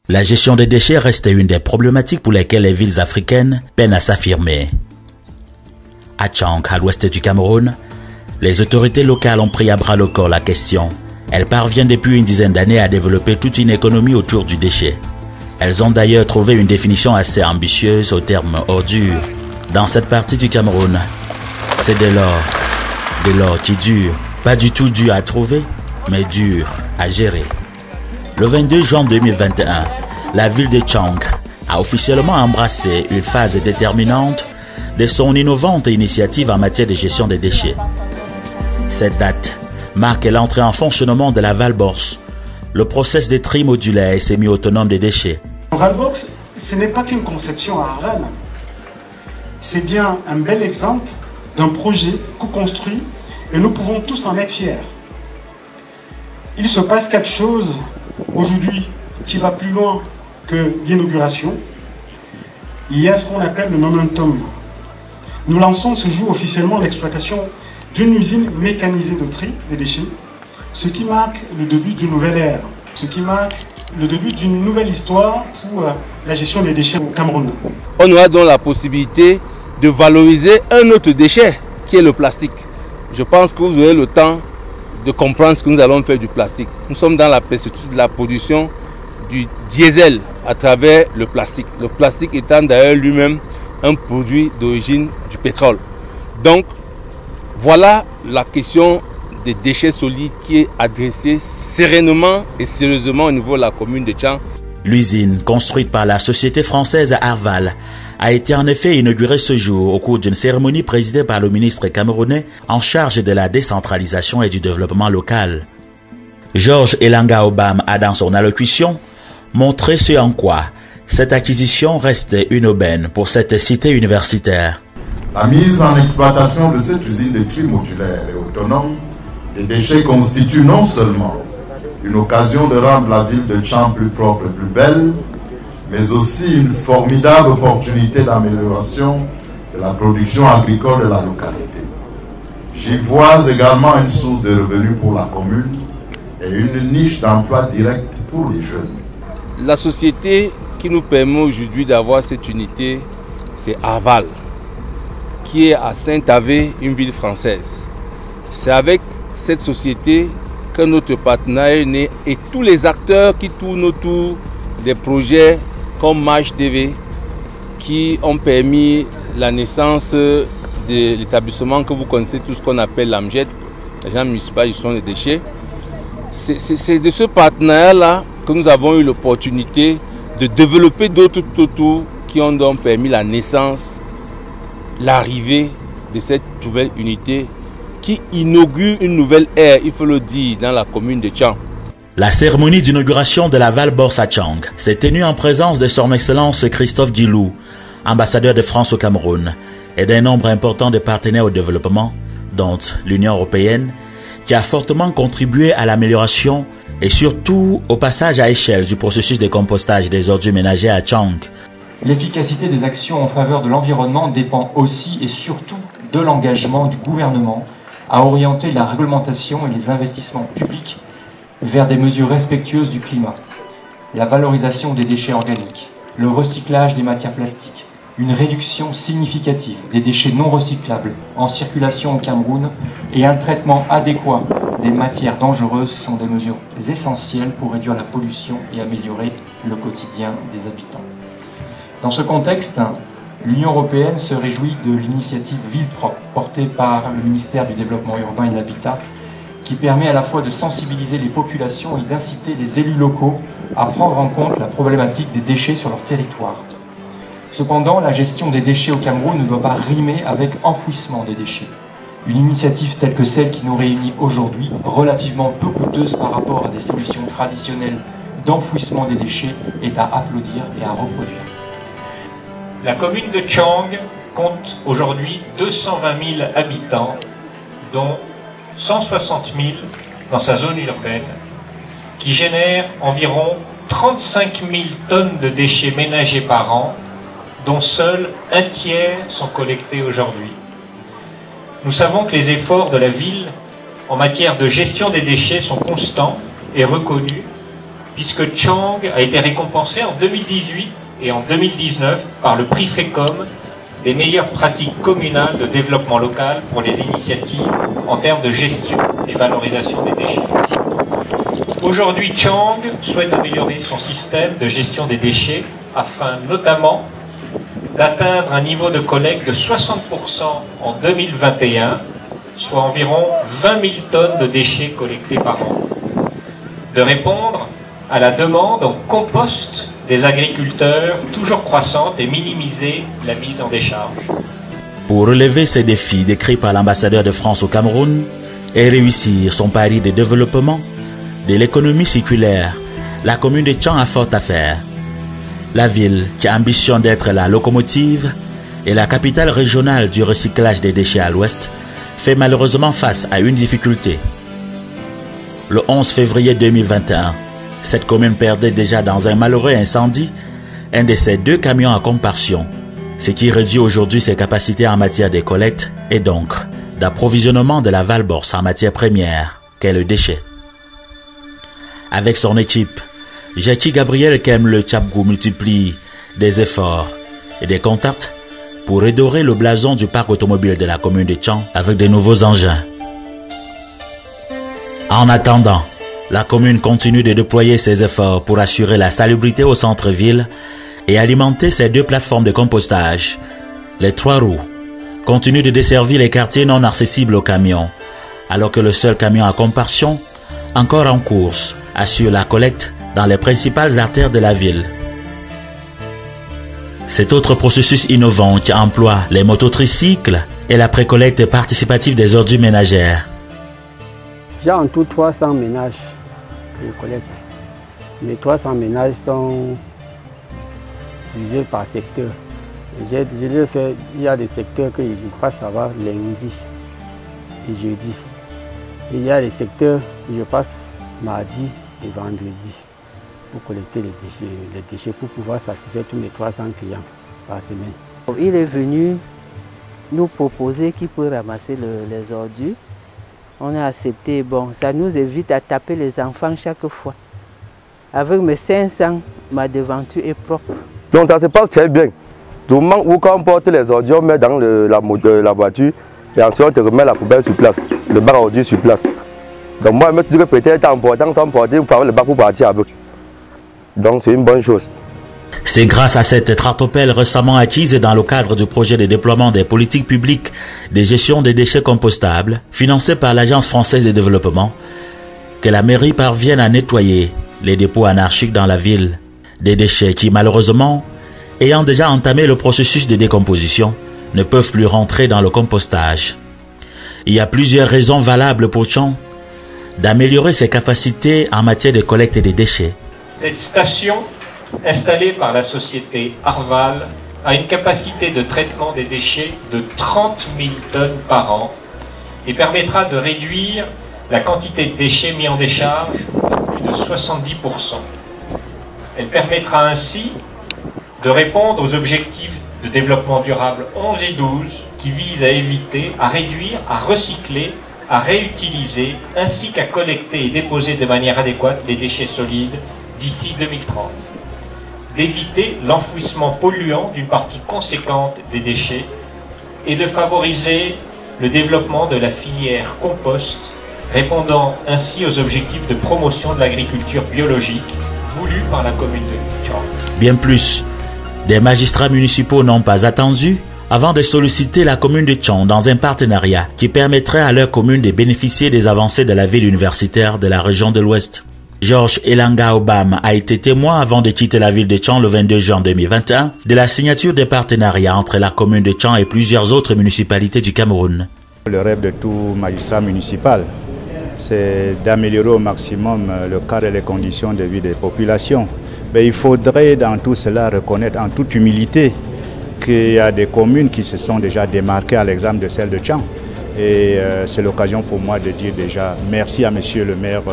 La gestion des déchets reste une des problématiques pour lesquelles les villes africaines peinent à s'affirmer. À Tchang, à l'ouest du Cameroun, les autorités locales ont pris à bras le corps la question. Elles parviennent depuis une dizaine d'années à développer toute une économie autour du déchet. Elles ont d'ailleurs trouvé une définition assez ambitieuse au terme ordure. Dans cette partie du Cameroun, c'est de l'or qui dure, pas du tout dur à trouver, mais dur à gérer. Le 22 juin 2021, la ville de Tchang a officiellement embrassé une phase déterminante de son innovante initiative en matière de gestion des déchets. Cette date marque l'entrée en fonctionnement de la Valborse, le process de tri modulaire et semi-autonome des déchets. Valborse, ce n'est pas qu'une conception à Rennes. C'est bien un bel exemple d'un projet co-construit et nous pouvons tous en être fiers. Il se passe quelque chose aujourd'hui qui va plus loin que l'inauguration. Il y a ce qu'on appelle le momentum. Nous lançons ce jour officiellement l'exploitation d'une usine mécanisée de tri des déchets, ce qui marque le début d'une nouvelle ère, ce qui marque le début d'une nouvelle histoire pour la gestion des déchets au Cameroun. On aura donc la possibilité de valoriser un autre déchet qui est le plastique. Je pense que vous aurez le temps de comprendre ce que nous allons faire du plastique. Nous sommes dans la perspective de la production du diesel à travers le plastique. Le plastique étant d'ailleurs lui-même un produit d'origine du pétrole. Donc, voilà la question des déchets solides qui est adressée sereinement et sérieusement au niveau de la commune de Tchang. L'usine, construite par la société française Arval, a été en effet inaugurée ce jour au cours d'une cérémonie présidée par le ministre camerounais en charge de la décentralisation et du développement local. Georges Elanga Obam a dans son allocution montré ce en quoi cette acquisition reste une aubaine pour cette cité universitaire. La mise en exploitation de cette usine de tri modulaire et autonome des déchets constitue non seulement une occasion de rendre la ville de Tchang plus propre et plus belle, mais aussi une formidable opportunité d'amélioration de la production agricole de la localité. J'y vois également une source de revenus pour la commune et une niche d'emploi direct pour les jeunes. La société qui nous permet aujourd'hui d'avoir cette unité, c'est Arval, qui est à Saint-Avé, une ville française. C'est avec cette société que notre partenariat est né et tous les acteurs qui tournent autour des projets comme Mage TV qui ont permis la naissance de l'établissement que vous connaissez tous qu'on appelle l'AMJET, l'agent municipal de gestion des déchets. C'est de ce partenariat-là que nous avons eu l'opportunité de développer d'autres autour qui ont donc permis la naissance, l'arrivée de cette nouvelle unité qui inaugure une nouvelle ère, il faut le dire, dans la commune de Tchang. La cérémonie d'inauguration de la Valborse à Tchang s'est tenue en présence de son Excellence Christophe Guilou, ambassadeur de France au Cameroun, et d'un nombre important de partenaires au développement, dont l'Union européenne, qui a fortement contribué à l'amélioration et surtout au passage à échelle du processus de compostage des ordures ménagères à Tchang. L'efficacité des actions en faveur de l'environnement dépend aussi et surtout de l'engagement du gouvernement à orienter la réglementation et les investissements publics vers des mesures respectueuses du climat, la valorisation des déchets organiques, le recyclage des matières plastiques, une réduction significative des déchets non recyclables en circulation au Cameroun et un traitement adéquat des matières dangereuses sont des mesures essentielles pour réduire la pollution et améliorer le quotidien des habitants. Dans ce contexte, l'Union européenne se réjouit de l'initiative Ville propre portée par le ministère du Développement urbain et de l'Habitat qui permet à la fois de sensibiliser les populations et d'inciter les élus locaux à prendre en compte la problématique des déchets sur leur territoire. Cependant, la gestion des déchets au Cameroun ne doit pas rimer avec enfouissement des déchets. Une initiative telle que celle qui nous réunit aujourd'hui, relativement peu coûteuse par rapport à des solutions traditionnelles d'enfouissement des déchets, est à applaudir et à reproduire. La commune de Tchang compte aujourd'hui 220 000 habitants, dont 160 000 dans sa zone urbaine, qui génère environ 35 000 tonnes de déchets ménagers par an, dont seuls un tiers sont collectés aujourd'hui. Nous savons que les efforts de la ville en matière de gestion des déchets sont constants et reconnus, puisque Tchang a été récompensé en 2018 et en 2019 par le prix FECOM des meilleures pratiques communales de développement local pour les initiatives en termes de gestion et valorisation des déchets. Aujourd'hui, Tchang souhaite améliorer son système de gestion des déchets afin notamment d'atteindre un niveau de collecte de 60% en 2021, soit environ 20 000 tonnes de déchets collectés par an. De répondre à la demande en compost des agriculteurs toujours croissante et minimiser la mise en décharge. Pour relever ces défis décrits par l'ambassadeur de France au Cameroun et réussir son pari de développement de l'économie circulaire, la commune de Tchang a fort à faire. La ville, qui ambitionne d'être la locomotive et la capitale régionale du recyclage des déchets à l'ouest, fait malheureusement face à une difficulté. Le 11 février 2021, cette commune perdait déjà dans un malheureux incendie un de ses 2 camions à compaction, ce qui réduit aujourd'hui ses capacités en matière de collecte et donc d'approvisionnement de la Valborse en matière première, qu'est le déchet. Avec son équipe, Jackie Gabriel Kem le Tchabgou multiplie des efforts et des contacts pour redorer le blason du parc automobile de la commune de Tchang avec de nouveaux engins. En attendant, la commune continue de déployer ses efforts pour assurer la salubrité au centre-ville et alimenter ses 2 plateformes de compostage. Les 3 roues continuent de desservir les quartiers non accessibles aux camions, alors que le seul camion à compaction, encore en course, assure la collecte dans les principales artères de la ville. Cet autre processus innovant qui emploie les mototricycles et la précollecte participative des ordures ménagères. J'ai en tout 300 ménages de collecte. Les 300 ménages sont divisés par secteur. Je l'ai fait, il y a des secteurs que je passe là-bas lundi et jeudi. Et il y a des secteurs que je passe mardi et vendredi pour collecter les déchets pour pouvoir satisfaire tous les 300 clients par semaine. Il est venu nous proposer qu'il peut ramasser les ordures. On a accepté, bon, ça nous évite à taper les enfants chaque fois. Avec mes 500, ma devanture est propre. Donc ça se passe très bien. Du moment où quand on porte les ordures, on met dans la voiture et ensuite on te remet la poubelle sur place, le bac à ordures sur place. Donc moi je me dis que peut-être en portant, vous pouvez le bac pour partir avec. Donc c'est une bonne chose. C'est grâce à cette tractopelle récemment acquise dans le cadre du projet de déploiement des politiques publiques de gestion des déchets compostables, financé par l'Agence française de développement, que la mairie parvient à nettoyer les dépôts anarchiques dans la ville. Des déchets qui, malheureusement, ayant déjà entamé le processus de décomposition, ne peuvent plus rentrer dans le compostage. Il y a plusieurs raisons valables pour Tchang d'améliorer ses capacités en matière de collecte des déchets. Cette station, installée par la société Arval, a une capacité de traitement des déchets de 30 000 tonnes par an et permettra de réduire la quantité de déchets mis en décharge de plus de 70%. Elle permettra ainsi de répondre aux objectifs de développement durable 11 et 12 qui visent à éviter, à réduire, à recycler, à réutiliser ainsi qu'à collecter et déposer de manière adéquate les déchets solides d'ici 2030. D'éviter l'enfouissement polluant d'une partie conséquente des déchets et de favoriser le développement de la filière compost, répondant ainsi aux objectifs de promotion de l'agriculture biologique voulus par la commune de Tchang. Bien plus, des magistrats municipaux n'ont pas attendu avant de solliciter la commune de Tchang dans un partenariat qui permettrait à leur commune de bénéficier des avancées de la ville universitaire de la région de l'Ouest. Georges Elanga Obam a été témoin avant de quitter la ville de Tchang le 22 juin 2021 de la signature des partenariats entre la commune de Tchang et plusieurs autres municipalités du Cameroun. Le rêve de tout magistrat municipal, c'est d'améliorer au maximum le cadre et les conditions de vie des populations. Mais il faudrait dans tout cela reconnaître en toute humilité qu'il y a des communes qui se sont déjà démarquées à l'exemple de celle de Tchang. Et c'est l'occasion pour moi de dire déjà merci à monsieur le maire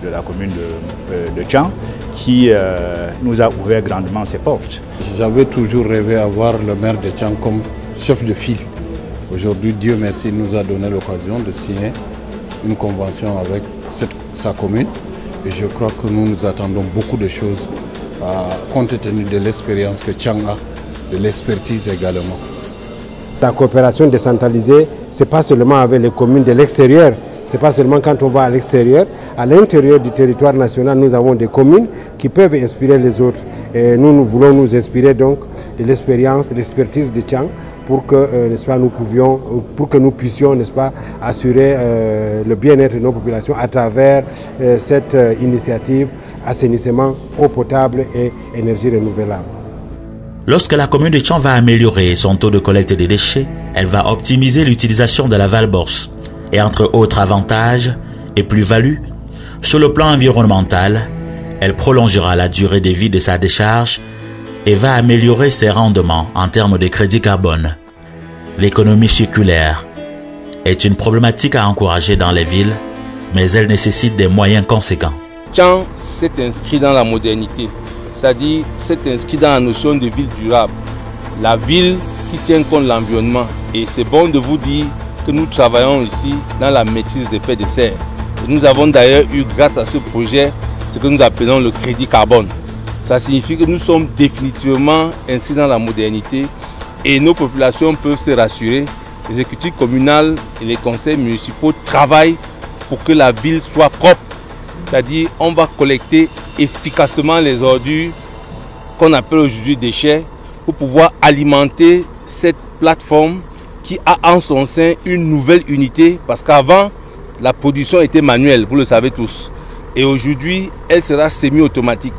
de la commune de Tchang qui nous a ouvert grandement ses portes. J'avais toujours rêvé d'avoir le maire de Tchang comme chef de file. Aujourd'hui, Dieu merci, nous a donné l'occasion de signer une convention avec sa commune Et je crois que nous attendons beaucoup de choses compte tenu de l'expérience que Tchang a, de l'expertise également. La coopération décentralisée, ce n'est pas seulement avec les communes de l'extérieur, ce n'est pas seulement quand on va à l'extérieur. À l'intérieur du territoire national, nous avons des communes qui peuvent inspirer les autres. Et nous voulons nous inspirer donc de l'expérience, de l'expertise de Tchang pour que, n'est-ce pas, nous puissions, n'est-ce pas, assurer le bien-être de nos populations à travers cette initiative assainissement, eau potable et énergie renouvelable. Lorsque la commune de Tchang va améliorer son taux de collecte des déchets, elle va optimiser l'utilisation de la Valborse. Et entre autres avantages et plus-values, sur le plan environnemental, elle prolongera la durée de vie de sa décharge et va améliorer ses rendements en termes de crédit carbone. L'économie circulaire est une problématique à encourager dans les villes, mais elle nécessite des moyens conséquents. Tchang s'est inscrit dans la modernité, c'est-à-dire s'est inscrit dans la notion de ville durable, la ville qui tient compte de l'environnement. Et c'est bon de vous dire que nous travaillons ici dans la maîtrise des effets de serre. Et nous avons d'ailleurs eu, grâce à ce projet, ce que nous appelons le crédit carbone. Ça signifie que nous sommes définitivement inscrits dans la modernité et nos populations peuvent se rassurer. Les exécutifs communaux et les conseils municipaux travaillent pour que la ville soit propre. C'est-à-dire on va collecter efficacement les ordures qu'on appelle aujourd'hui déchets pour pouvoir alimenter cette plateforme qui a en son sein une nouvelle unité parce qu'avant la production était manuelle, vous le savez tous. Et aujourd'hui elle sera semi-automatique.